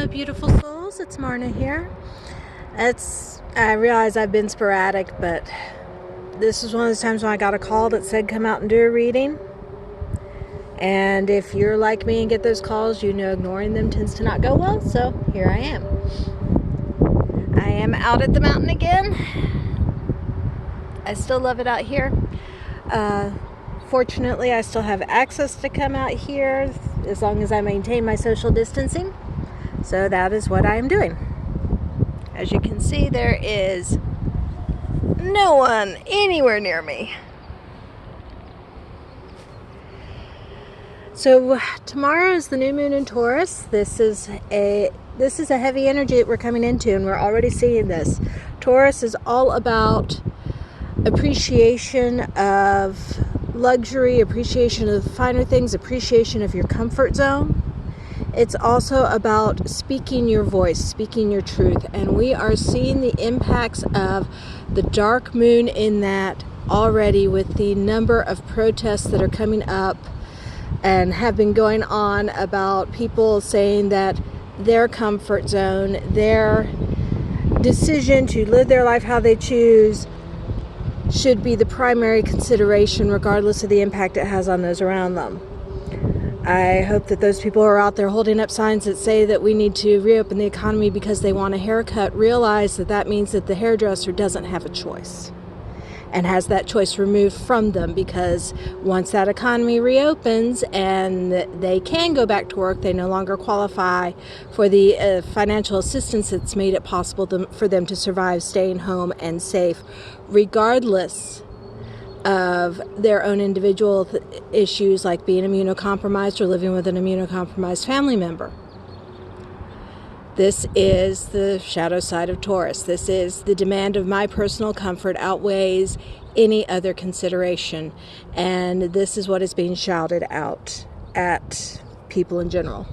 Hello, beautiful souls. It's Marna here. I realize I've been sporadic, but this is one of those times when I got a call that said come out and do a reading. And if you're like me and get those calls, you know ignoring them tends to not go well. So here I am. I am out at the mountain again. I still love it out here. Fortunately, I still have access to come out here as long as I maintain my social distancing. So that is what I am doing. As you can see, there is no one anywhere near me. So tomorrow is the new moon in Taurus. This is a heavy energy that we're coming into, and we're already seeing this. Taurus is all about appreciation of luxury, appreciation of the finer things, appreciation of your comfort zone. It's also about speaking your voice, speaking your truth. And we are seeing the impacts of the dark moon in that already, with the number of protests that are coming up and have been going on about people saying that their comfort zone, their decision to live their life how they choose, should be the primary consideration regardless of the impact it has on those around them. I hope that those people who are out there holding up signs that say that we need to reopen the economy because they want a haircut realize that that means that the hairdresser doesn't have a choice and has that choice removed from them, because once that economy reopens and they can go back to work, they no longer qualify for the financial assistance that's made it possible for them to survive staying home and safe, regardless of their own individual issues like being immunocompromised or living with an immunocompromised family member. This is the shadow side of Taurus. This is the demand of my personal comfort outweighs any other consideration. And this is what is being shouted out at people in general.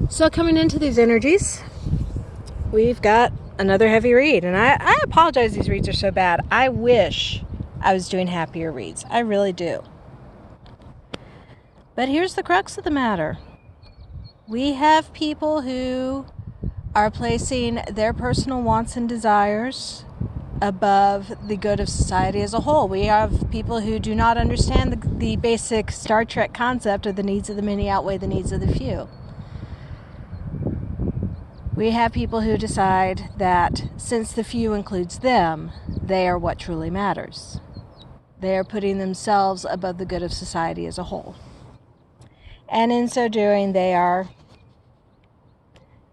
So coming into these energies, we've got another heavy read. And I apologize these reads are so bad. I wish I was doing happier reads. I really do. But here's the crux of the matter. We have people who are placing their personal wants and desires above the good of society as a whole. We have people who do not understand the basic Star Trek concept of the needs of the many outweigh the needs of the few. We have people who decide that since the few includes them, they are what truly matters. They are putting themselves above the good of society as a whole. And in so doing, they are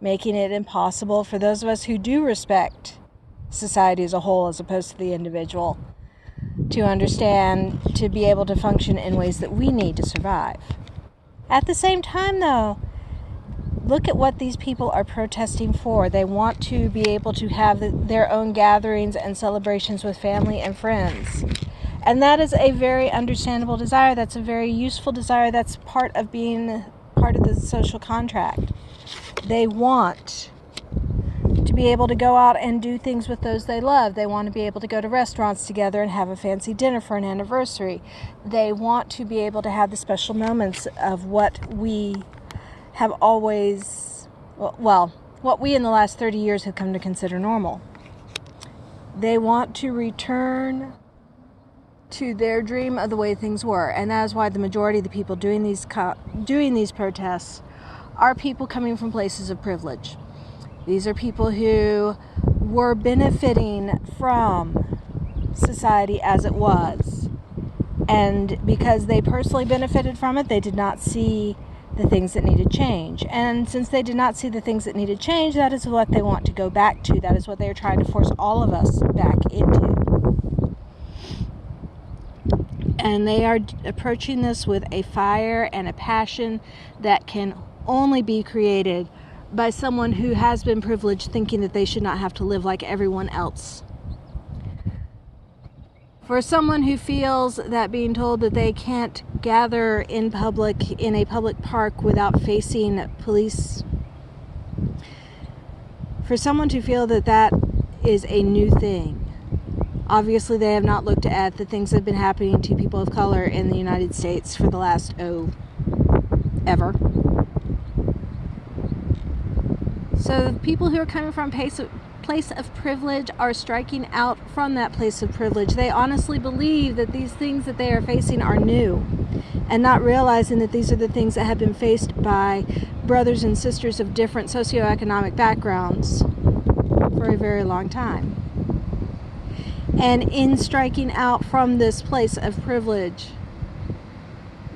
making it impossible for those of us who do respect society as a whole as opposed to the individual to understand, to be able to function in ways that we need to survive. At the same time, though, look at what these people are protesting for. They want to be able to have their own gatherings and celebrations with family and friends. And that is a very understandable desire. That's a very useful desire. That's part of being part of the social contract. They want to be able to go out and do things with those they love. They want to be able to go to restaurants together and have a fancy dinner for an anniversary. They want to be able to have the special moments of what we have always, what we in the last 30 years have come to consider normal. They want to return to their dream of the way things were, and that is why the majority of the people doing these protests are people coming from places of privilege. These are people who were benefiting from society as it was, and because they personally benefited from it, they did not see the things that needed change. And since they did not see the things that needed change, that is what they want to go back to. That is what they are trying to force all of us back into. And they are approaching this with a fire and a passion that can only be created by someone who has been privileged, thinking that they should not have to live like everyone else. For someone who feels that being told that they can't gather in public in a public park without facing police, for someone to feel that that is a new thing. Obviously, they have not looked at the things that have been happening to people of color in the United States for the last, ever. So the people who are coming from place of privilege are striking out from that place of privilege. They honestly believe that these things that they are facing are new, and not realizing that these are the things that have been faced by brothers and sisters of different socioeconomic backgrounds for a very long time. And in striking out from this place of privilege,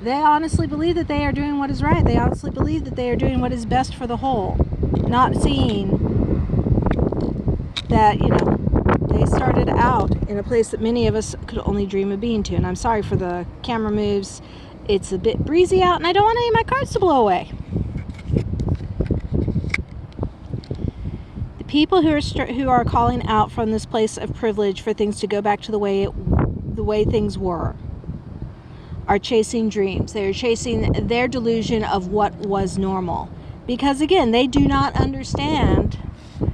they honestly believe that they are doing what is right. They honestly believe that they are doing what is best for the whole, not seeing that, they started out in a place that many of us could only dream of being to. And I'm sorry for the camera moves. It's a bit breezy out, and I don't want any of my cards to blow away. The people who are calling out from this place of privilege for things to go back to the way things were are chasing dreams. They are chasing their delusion of what was normal. Because again, they do not understand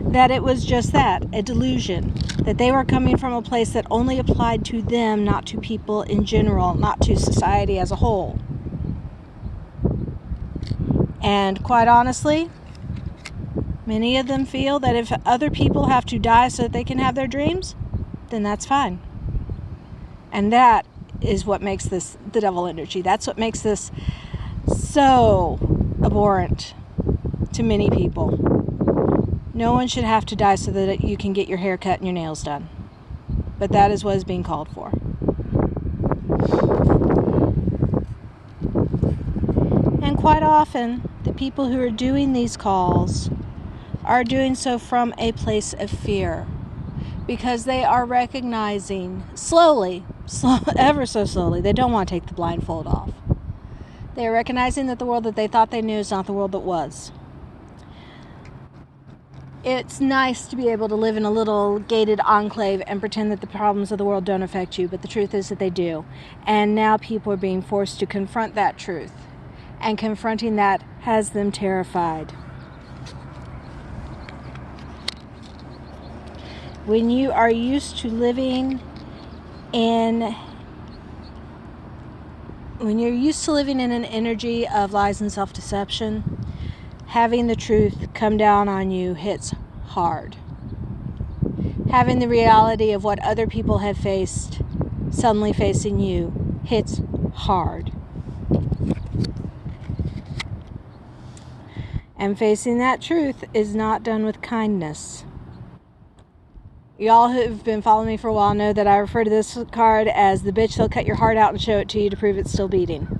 that it was just that, a delusion. That they were coming from a place that only applied to them, not to people in general, not to society as a whole. And quite honestly, many of them feel that if other people have to die so that they can have their dreams, then that's fine. And that is what makes this the devil energy. That's what makes this so abhorrent to many people. No one should have to die so that you can get your hair cut and your nails done. But that is what is being called for. And quite often, the people who are doing these calls are doing so from a place of fear. Because they are recognizing ever so slowly, they don't want to take the blindfold off. They are recognizing that the world that they thought they knew is not the world that was. It's nice to be able to live in a little gated enclave and pretend that the problems of the world don't affect you, but the truth is that they do. And now people are being forced to confront that truth. And confronting that has them terrified. When you are used to living in an energy of lies and self-deception, having the truth come down on you hits hard. Having the reality of what other people have faced suddenly facing you hits hard. And facing that truth is not done with kindness. Y'all who've been following me for a while know that I refer to this card as the bitch that'll cut your heart out and show it to you to prove it's still beating.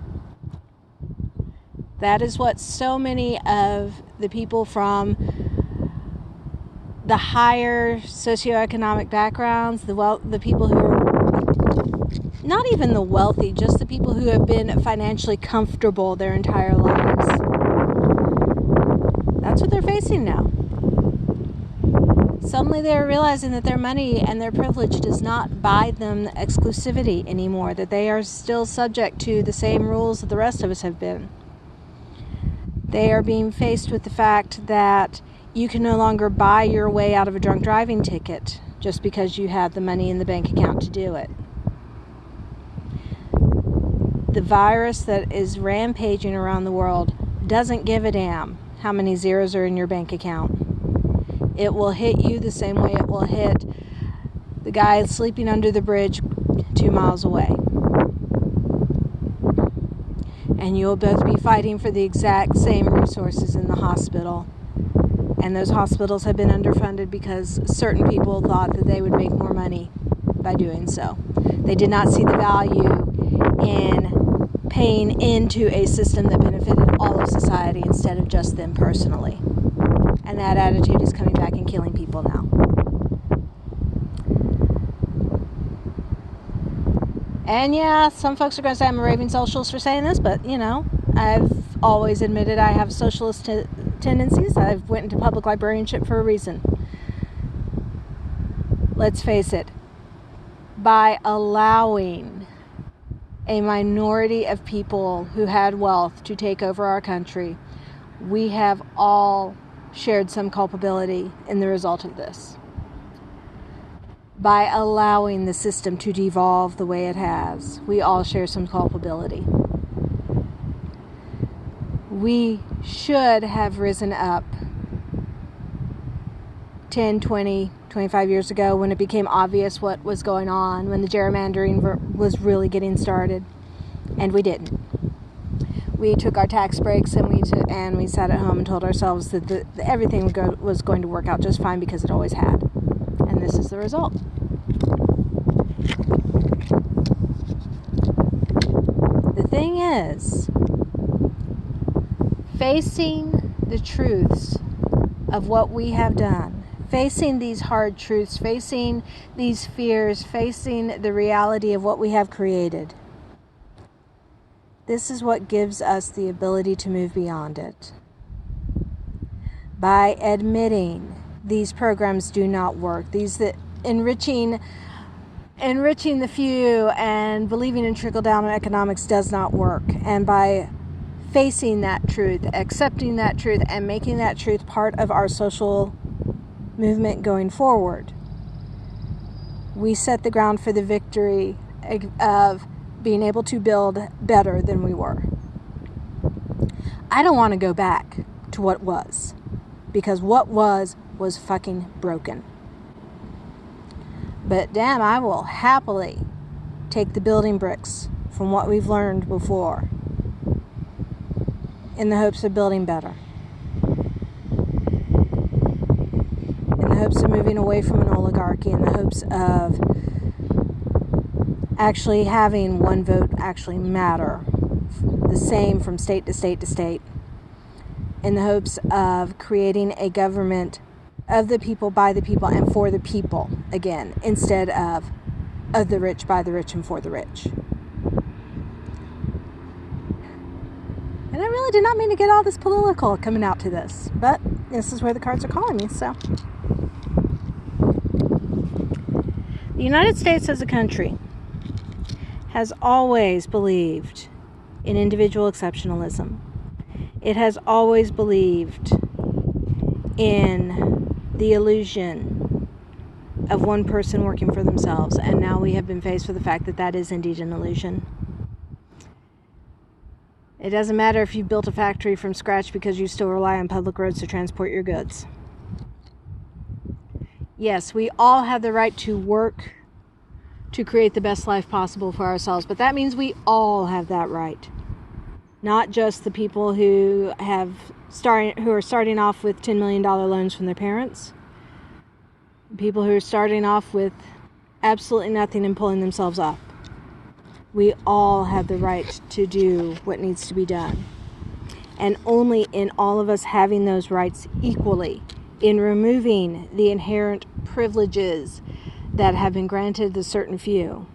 That is what so many of the people from the higher socioeconomic backgrounds, the people who are not even the wealthy, just the people who have been financially comfortable their entire lives. That's what they're facing now. Suddenly they are realizing that their money and their privilege does not buy them exclusivity anymore, that they are still subject to the same rules that the rest of us have been. They are being faced with the fact that you can no longer buy your way out of a drunk driving ticket just because you have the money in the bank account to do it. The virus that is rampaging around the world doesn't give a damn how many zeros are in your bank account. It will hit you the same way it will hit the guy sleeping under the bridge 2 miles away. And you'll both be fighting for the exact same resources in the hospital. And those hospitals have been underfunded because certain people thought that they would make more money by doing so. They did not see the value in paying into a system that benefited all of society instead of just them personally. And that attitude is coming back and killing people now. And yeah, some folks are going to say I'm a raving socialist for saying this, but I've always admitted I have socialist tendencies. I've went into public librarianship for a reason. Let's face it, by allowing a minority of people who had wealth to take over our country, we have all shared some culpability in the result of this. By allowing the system to devolve the way it has, we all share some culpability. We should have risen up 10, 20, 25 years ago, when it became obvious what was going on, when the gerrymandering was really getting started, and we didn't. We took our tax breaks and we sat at home and told ourselves that everything was going to work out just fine because it always had. And this is the result. The thing is, facing the truths of what we have done, facing these hard truths, facing these fears, facing the reality of what we have created, this is what gives us the ability to move beyond it. By admitting these programs do not work, these that enriching the few and believing in trickle-down economics does not work, and by facing that truth, accepting that truth, and making that truth part of our social movement going forward, we set the ground for the victory of being able to build better than we were. I don't want to go back to what was, because what was fucking broken. But damn, I will happily take the building bricks from what we've learned before in the hopes of building better. In the hopes of moving away from an oligarchy, in the hopes of actually having one vote actually matter, the same from state to state to state, in the hopes of creating a government of the people, by the people, and for the people again, instead of the rich, by the rich, and for the rich. And I really did not mean to get all this political coming out to this, but this is where the cards are calling me, so. The United States as a country has always believed in individual exceptionalism. It has always believed in the illusion of one person working for themselves, and now we have been faced with the fact that that is indeed an illusion. It doesn't matter if you built a factory from scratch because you still rely on public roads to transport your goods. Yes, we all have the right to work to create the best life possible for ourselves, but that means we all have that right. Not just the people who are starting off with $10 million loans from their parents. People who are starting off with absolutely nothing and pulling themselves up. We all have the right to do what needs to be done. And only in all of us having those rights equally, in removing the inherent privileges that have been granted the certain few,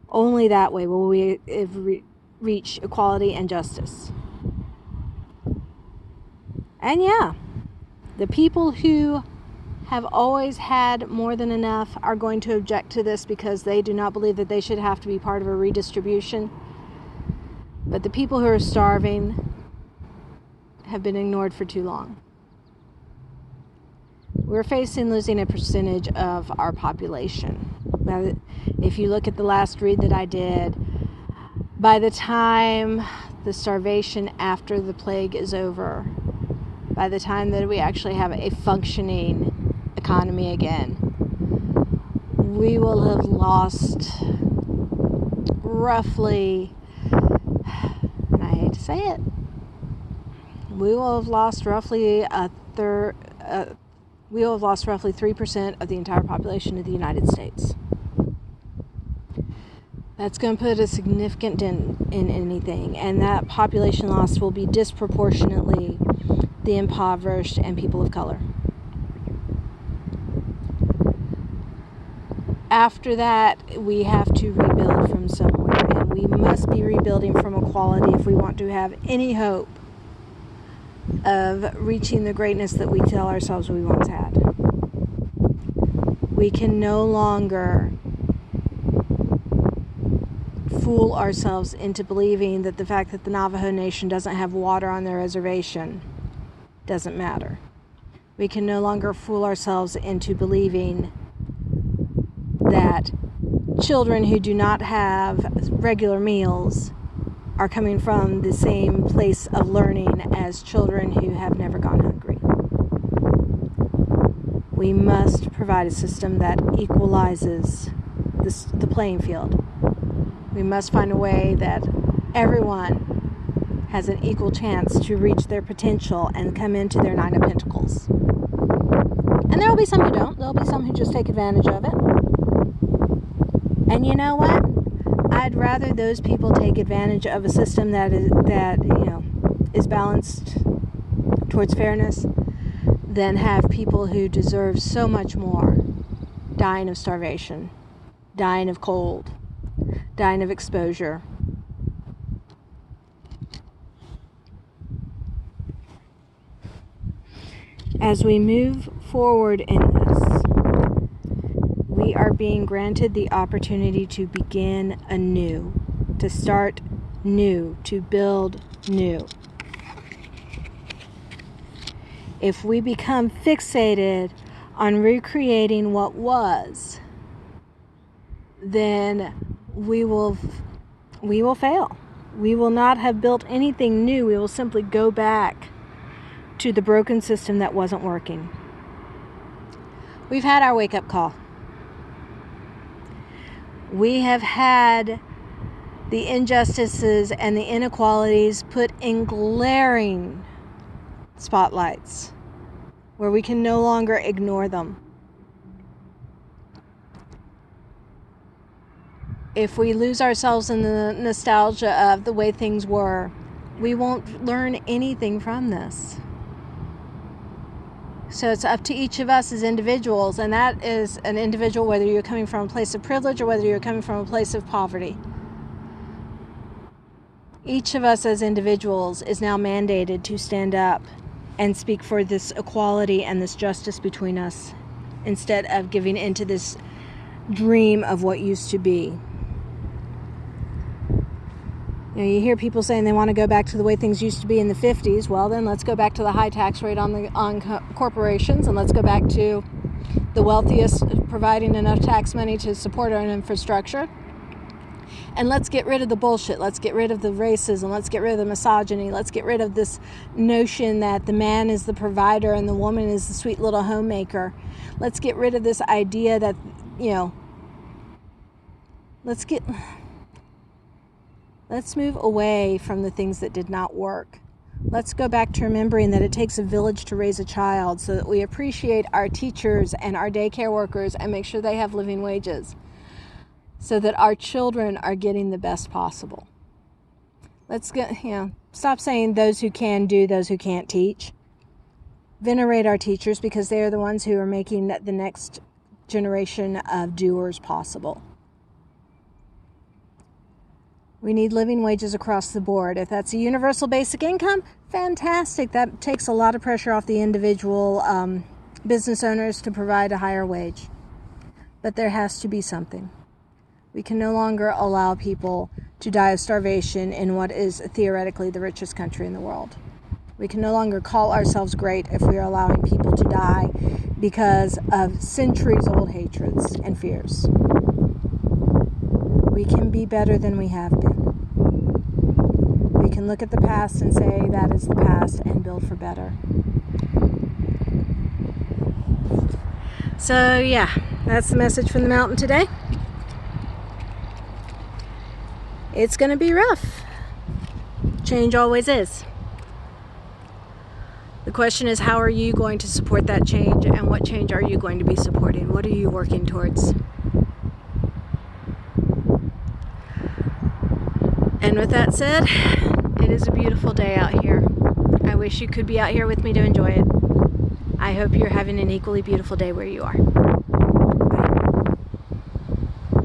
only that way will we reach equality and justice. And yeah, the people who have always had more than enough are going to object to this because they do not believe that they should have to be part of a redistribution. But the people who are starving have been ignored for too long. We're facing losing a percentage of our population. If you look at the last read that I did, by the time the starvation after the plague is over, by the time that we actually have a functioning economy again, we will have lost roughly, and I hate to say it, we will have lost roughly 3% of the entire population of the United States. That's going to put a significant dent in anything, and that population loss will be disproportionately the impoverished and people of color. After that, we have to rebuild from somewhere, and we must be rebuilding from equality if we want to have any hope of reaching the greatness that we tell ourselves we once had. We can no longer fool ourselves into believing that the fact that the Navajo Nation doesn't have water on their reservation doesn't matter. We can no longer fool ourselves into believing that children who do not have regular meals are coming from the same place of learning as children who have never gone hungry. We must provide a system that equalizes the playing field. We must find a way that everyone has an equal chance to reach their potential and come into their Nine of Pentacles. And there will be some who don't. There will be some who just take advantage of it. And you know what? I'd rather those people take advantage of a system that is balanced towards fairness than have people who deserve so much more dying of starvation, dying of cold, dying of exposure. As we move forward in this, we are being granted the opportunity to begin anew, to start new, to build new. If we become fixated on recreating what was, then we will fail. We will not have built anything new. We will simply go back to the broken system that wasn't working. We've had our wake-up call. We have had the injustices and the inequalities put in glaring spotlights where we can no longer ignore them. If we lose ourselves in the nostalgia of the way things were, we won't learn anything from this. So it's up to each of us as individuals, and that is an individual whether you're coming from a place of privilege or whether you're coming from a place of poverty. Each of us as individuals is now mandated to stand up and speak for this equality and this justice between us instead of giving into this dream of what used to be. You hear people saying they want to go back to the way things used to be in the 50s. Well, then let's go back to the high tax rate on corporations, and let's go back to the wealthiest providing enough tax money to support our infrastructure. And let's get rid of the bullshit. Let's get rid of the racism. Let's get rid of the misogyny. Let's get rid of this notion that the man is the provider and the woman is the sweet little homemaker. Let's get rid of this idea that, Let's move away from the things that did not work. Let's go back to remembering that it takes a village to raise a child, so that we appreciate our teachers and our daycare workers and make sure they have living wages, so that our children are getting the best possible. Let's stop saying those who can do, those who can't teach. Venerate our teachers, because they are the ones who are making the next generation of doers possible. We need living wages across the board. If that's a universal basic income, fantastic. That takes a lot of pressure off the individual business owners to provide a higher wage. But there has to be something. We can no longer allow people to die of starvation in what is theoretically the richest country in the world. We can no longer call ourselves great if we are allowing people to die because of centuries-old hatreds and fears. We can be better than we have been. We can look at the past and say that is the past and build for better. So yeah, that's the message from the mountain today. It's going to be rough. Change always is. The question is, how are you going to support that change, and what change are you going to be supporting? What are you working towards? And with that said, it is a beautiful day out here. I wish you could be out here with me to enjoy it. I hope you're having an equally beautiful day where you are.